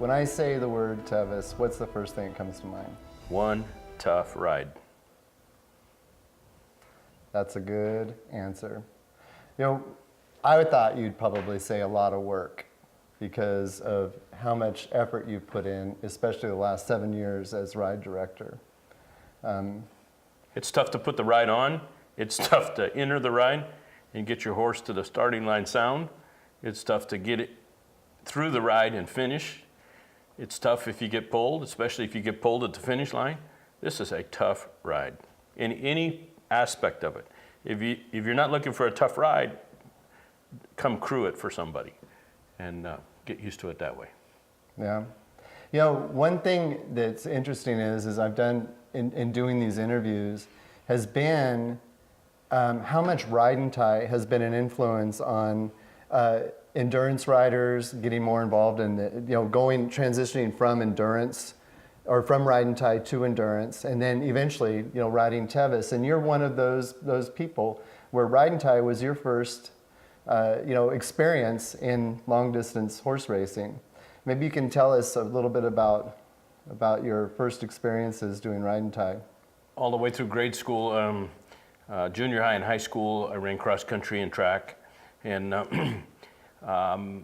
When I say the word Tevis, what's the first thing that comes to mind? One tough ride. That's a good answer. You know, I thought you'd probably say a lot of work because of how much effort you've put in, especially the last 7 years as ride director. It's tough to put the ride on. It's tough to enter the ride and get your horse to the starting line sound. It's tough to get it through the ride and finish. It's tough if you get pulled, especially if you get pulled at the finish line. This is a tough ride in any aspect of it. If you're not looking for a tough ride, come crew it for somebody and get used to it that way. Yeah. You know, one thing that's interesting is I've done in doing these interviews has been how much ride and tie has been an influence on endurance riders getting more involved in the, transitioning from endurance or from ride and tie to endurance, and then eventually, riding Tevis. And you're one of those people where ride and tie was your first, experience in long distance horse racing. Maybe you can tell us a little bit about your first experiences doing ride and tie. All the way through grade school, junior high and high school, I ran cross country and track. And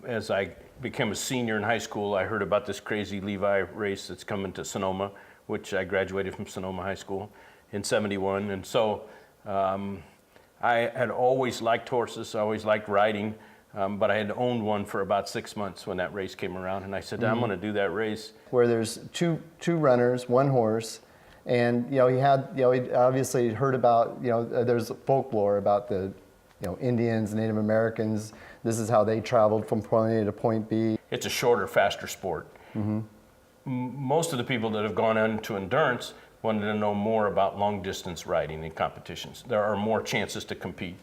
as I became a senior in high school, I heard about this crazy Levi race that's coming to Sonoma, which I graduated from Sonoma High School in '71. And so I had always liked horses, I always liked riding, but I had owned one for about 6 months when that race came around. And I said, I'm going to do that race. Where there's two runners, one horse, and he obviously heard about, there's folklore about the Indians, Native Americans. This is how they traveled from point A to point B. It's a shorter, faster sport. Mm-hmm. Most of the people that have gone into endurance wanted to know more about long distance riding in competitions. There are more chances to compete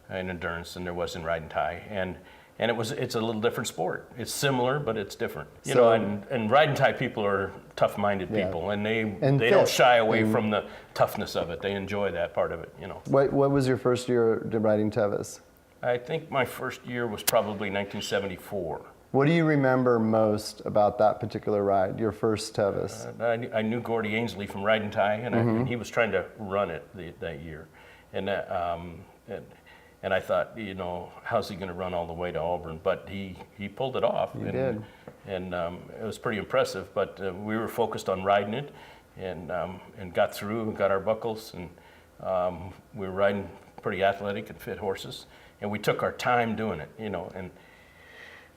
in endurance than there was in ride and tie, and it's a little different sport. It's similar, but it's different. And ride and tie people are tough-minded people, and they don't shy away from the toughness of it. They enjoy that part of it. What was your first year riding Tevis? I think my first year was probably 1974. What do you remember most about that particular ride, your first Tevis? I knew Gordy Ainsley from Ride and Tie, and he was trying to run it that year. And I thought, how's he going to run all the way to Auburn? But he pulled it off. He did. And it was pretty impressive, but we were focused on riding it and got through and got our buckles. And we were riding pretty athletic and fit horses. And we took our time doing it, and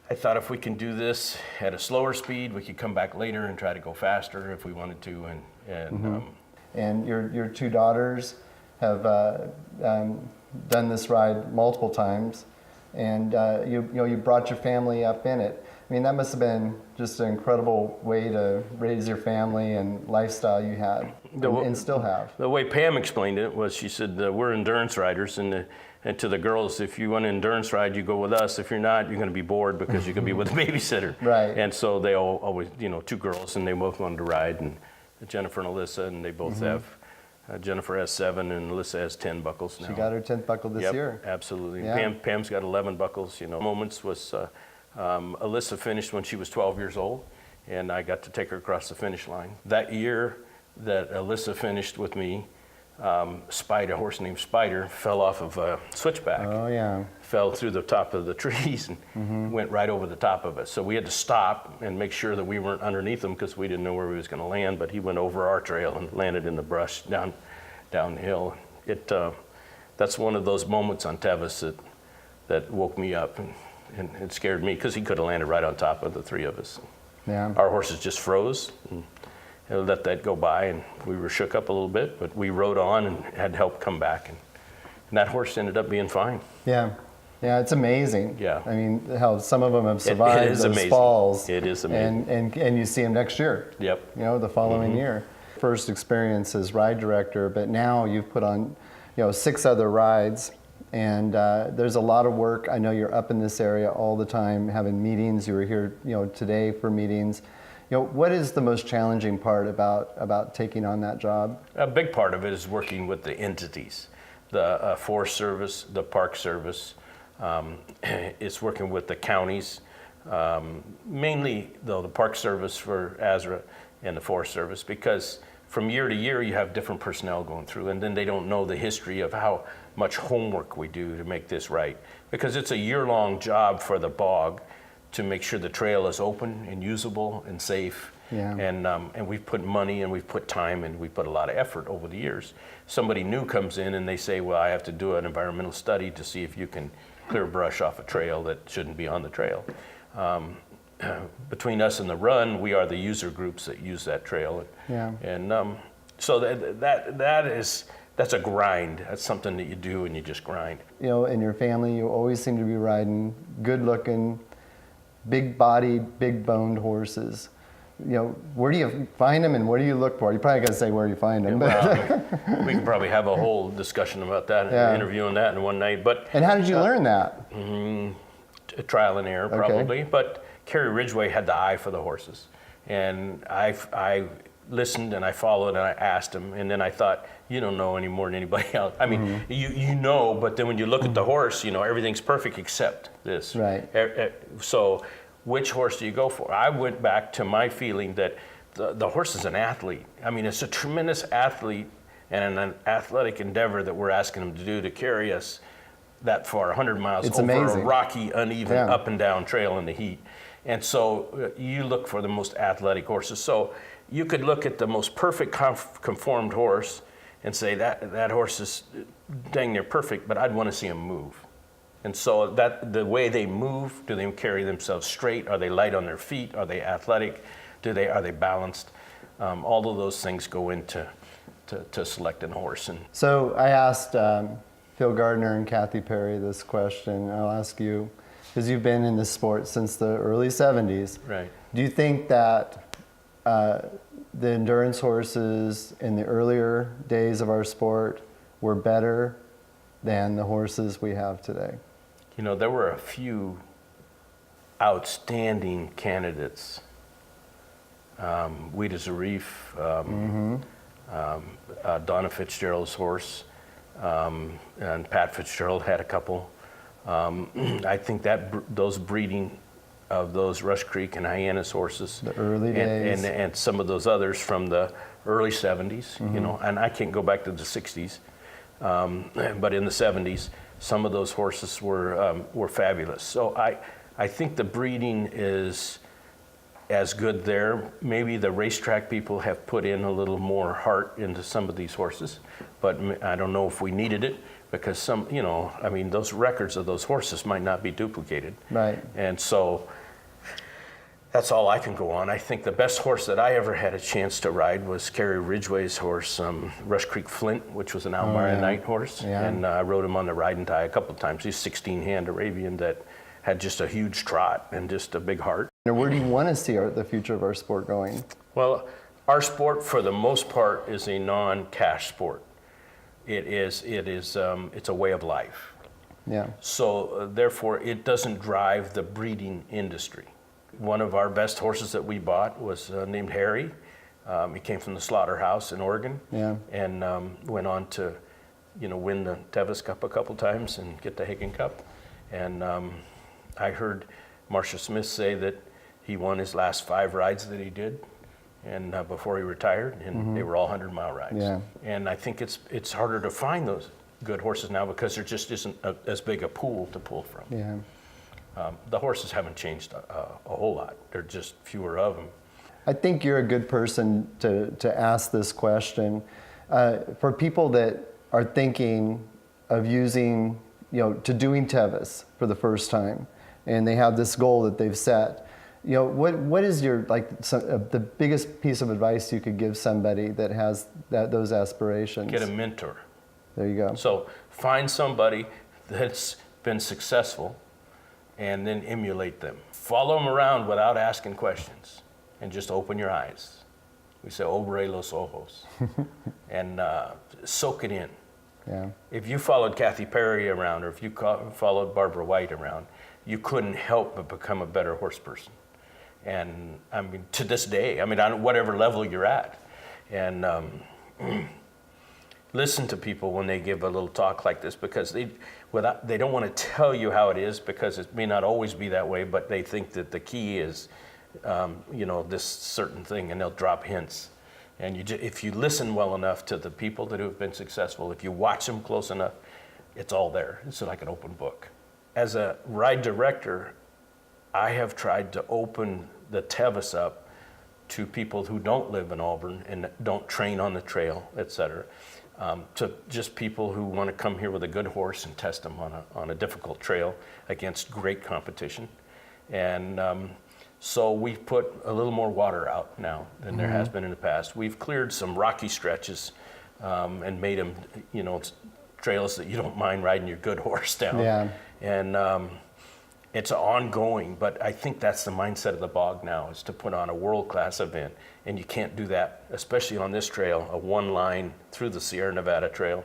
I thought if we can do this at a slower speed, we could come back later and try to go faster if we wanted to. And your two daughters have done this ride multiple times, and you brought your family up in it. I mean, that must have been just an incredible way to raise your family and lifestyle you had and still have. The way Pam explained it was, she said, we're endurance riders, and to the girls, if you want an endurance ride, you go with us. If you're not, you're going to be bored because you're going to be with a babysitter. Right. And so they always, two girls, and they both wanted to ride, and Jennifer and Alyssa, and they both have. Jennifer has 7 and Alyssa has 10 buckles now. She got her 10th buckle this year. Absolutely. Yeah. Pam's got 11 buckles. Moments was Alyssa finished when she was 12 years old, and I got to take her across the finish line. That year that Alyssa finished with me, a horse named Spider, fell off of a switchback. Oh, yeah. Fell through the top of the trees and went right over the top of it. So we had to stop and make sure that we weren't underneath him because we didn't know where he was going to land, but he went over our trail and landed in the brush downhill. That's one of those moments on Tevis that woke me up and it scared me because he could have landed right on top of the 3 of us. Yeah. Our horses just froze and let that go by, and we were shook up a little bit, but we rode on and had help come back, and that horse ended up being fine. Yeah, it's amazing. Yeah. I mean, how some of them have survived those falls. It is amazing. And you see them next year. Yep. The following year. First experience as ride director, but now you've put on, 6 other rides, and there's a lot of work. I know you're up in this area all the time having meetings. You were here, today for meetings. What is the most challenging part about taking on that job? A big part of it is working with the entities, the Forest Service, the Park Service. It's working with the counties, Mainly, though, the Park Service for ASRA and the Forest Service, because from year to year you have different personnel going through, and then they don't know the history of how much homework we do to make this right. Because it's a year-long job for the bog to make sure the trail is open and usable and safe. Yeah. And we've put money and we've put time and we've put a lot of effort over the years. Somebody new comes in and they say, well, I have to do an environmental study to see if you can clear brush off a trail that shouldn't be on the trail. Between us and the run, we are the user groups that use that trail. Yeah. And so that's a grind. That's something that you do and you just grind. You know, in your family, you always seem to be riding good-looking, big-bodied, big-boned horses. You know, where do you find them and what do you look for? You probably got to say where you find them. Well, we can probably have a whole discussion about that, Yeah. interviewing that in one night. But And how did you learn that? trial and error, Okay. probably. But Kerry Ridgway had the eye for the horses, and I listened and I followed and I asked him, and then I thought, you don't know any more than anybody else. I mean, you know, but then when you look at the horse, you know, everything's perfect except this. Right. So which horse do you go for? I went back to my feeling that the horse is an athlete. I mean, it's a tremendous athlete and an athletic endeavor that we're asking him to do to carry us that far, 100 miles It's over amazing. a rocky, uneven, Yeah. up and down trail in the heat. And so you look for the most athletic horses. So you could look at the most perfect conformed horse and say that horse is dang near perfect, but I'd want to see him move. And so that the way they move, do they carry themselves straight? Are they light on their feet? Are they athletic? Are they balanced? All of those things go into to selecting a horse. And So I asked Phil Gardner and Kathy Perry this question. I'll ask you, because you've been in this sport since the early 70s. right. Do you think that the endurance horses in the earlier days of our sport were better than the horses we have today? You know, there were a few outstanding candidates. Wheat as a Reef, Donna Fitzgerald's horse, and Pat Fitzgerald had a couple. I think that those breeding of those Rush Creek and Hyannis horses, The early days. and some of those others from the early 70s, you know, and I can't go back to the 60s, but in the 70s, some of those horses were fabulous. So I think the breeding is as good there. Maybe the racetrack people have put in a little more heart into some of these horses, but I don't know if we needed it, because some, you know, I mean, those records of those horses might not be duplicated. Right. And so that's all I can go on. I think the best horse that I ever had a chance to ride was Kerry Ridgway's horse, Rush Creek Flint, which was an Almira Night horse. Yeah. And I rode him on the ride and tie a couple of times. He's 16-hand Arabian that had just a huge trot and just a big heart. Now, where do you want to see the future of our sport going? Well, our sport, for the most part, is a non-cash sport. It's a way of life. Yeah. So therefore, it doesn't drive the breeding industry. One of our best horses that we bought was named Harry. He came from the slaughterhouse in Oregon, Yeah. and went on to, you know, win the Tevis Cup a couple times and get the Hagen Cup. And I heard Marcia Smith say that he won his last 5 rides that he did, and before he retired, and they were all 100-mile rides. Yeah. And I think it's harder to find those good horses now because there just isn't as big a pool to pull from. Yeah. The horses haven't changed a whole lot. There are just fewer of them. I think you're a good person to ask this question. For people that are thinking of using, you know, to doing Tevis for the first time, and they have this goal that they've set, you know, what is your, like, the biggest piece of advice you could give somebody that has those aspirations? Get a mentor. There you go. So find somebody that's been successful and then emulate them. Follow them around without asking questions and just open your eyes. We say, obre los ojos, and soak it in. Yeah. If you followed Kathy Perry around, or if you followed Barbara White around, you couldn't help but become a better horse person. And I mean, to this day, I mean, on whatever level you're at. And listen to people when they give a little talk like this, because they don't want to tell you how it is, because it may not always be that way, but they think that the key is, this certain thing, and they'll drop hints. And if you listen well enough to the people that have been successful, if you watch them close enough, it's all there. It's like an open book. As a ride director, I have tried to open the Tevis up to people who don't live in Auburn and don't train on the trail, et cetera, to just people who want to come here with a good horse and test them on a difficult trail against great competition. And so we've put a little more water out now than there has been in the past. We've cleared some rocky stretches and made them, trails that you don't mind riding your good horse down. Yeah. And it's ongoing, but I think that's the mindset of the bog now, is to put on a world-class event. And you can't do that, especially on this trail, a one line through the Sierra Nevada Trail,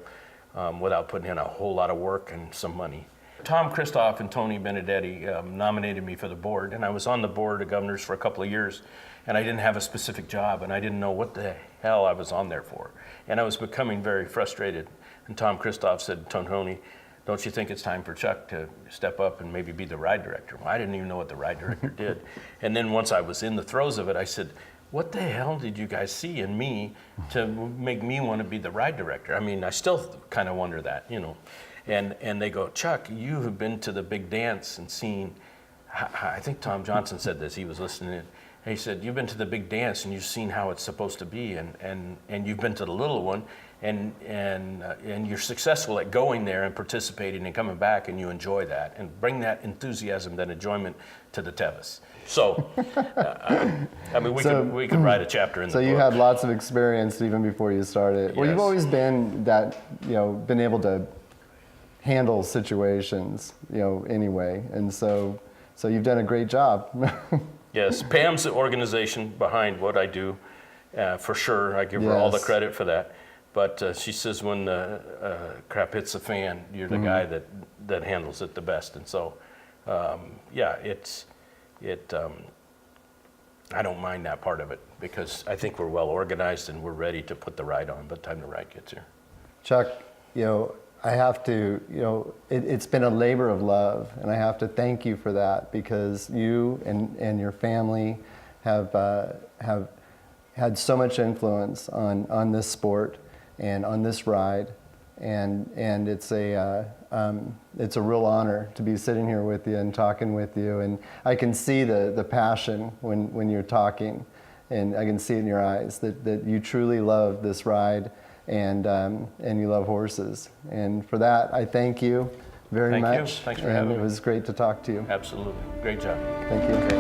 without putting in a whole lot of work and some money. Tom Kristoff and Tony Benedetti nominated me for the board, and I was on the board of governors for a couple of years, and I didn't have a specific job, and I didn't know what the hell I was on there for. And I was becoming very frustrated. And Tom Kristoff said, Tony, don't you think it's time for Chuck to step up and maybe be the ride director? Well, I didn't even know what the ride director did. And then once I was in the throes of it, I said, what the hell did you guys see in me to make me want to be the ride director? I mean, I still kind of wonder that, And they go, Chuck, you have been to the big dance and seen, I think Tom Johnson said this, he was listening in. And he said, you've been to the big dance and you've seen how it's supposed to be, and you've been to the little one, and you're successful at going there and participating and coming back, and you enjoy that, and bring that enthusiasm, that enjoyment to the Tevis. So, we could write a chapter in the book. So you had lots of experience even before you started. Yes. Well, you've always been that, been able to handle situations, anyway. And so you've done a great job. Yes, Pam's the organization behind what I do, for sure. I give her all the credit for that. But she says when the crap hits the fan, you're the guy that handles it the best. And so, I don't mind that part of it, because I think we're well organized and we're ready to put the ride on by the time the ride gets here. Chuck, I have to, it's been a labor of love, and I have to thank you for that, because you and your family have had so much influence on this sport and on this ride, and it's a real honor to be sitting here with you and talking with you, and I can see the passion when you're talking, and I can see it in your eyes that you truly love this ride. And you love horses. And for that, I thank you very much. Thank you. Thanks for having me. And it was great to talk to you. Absolutely. Great job. Thank you. Okay.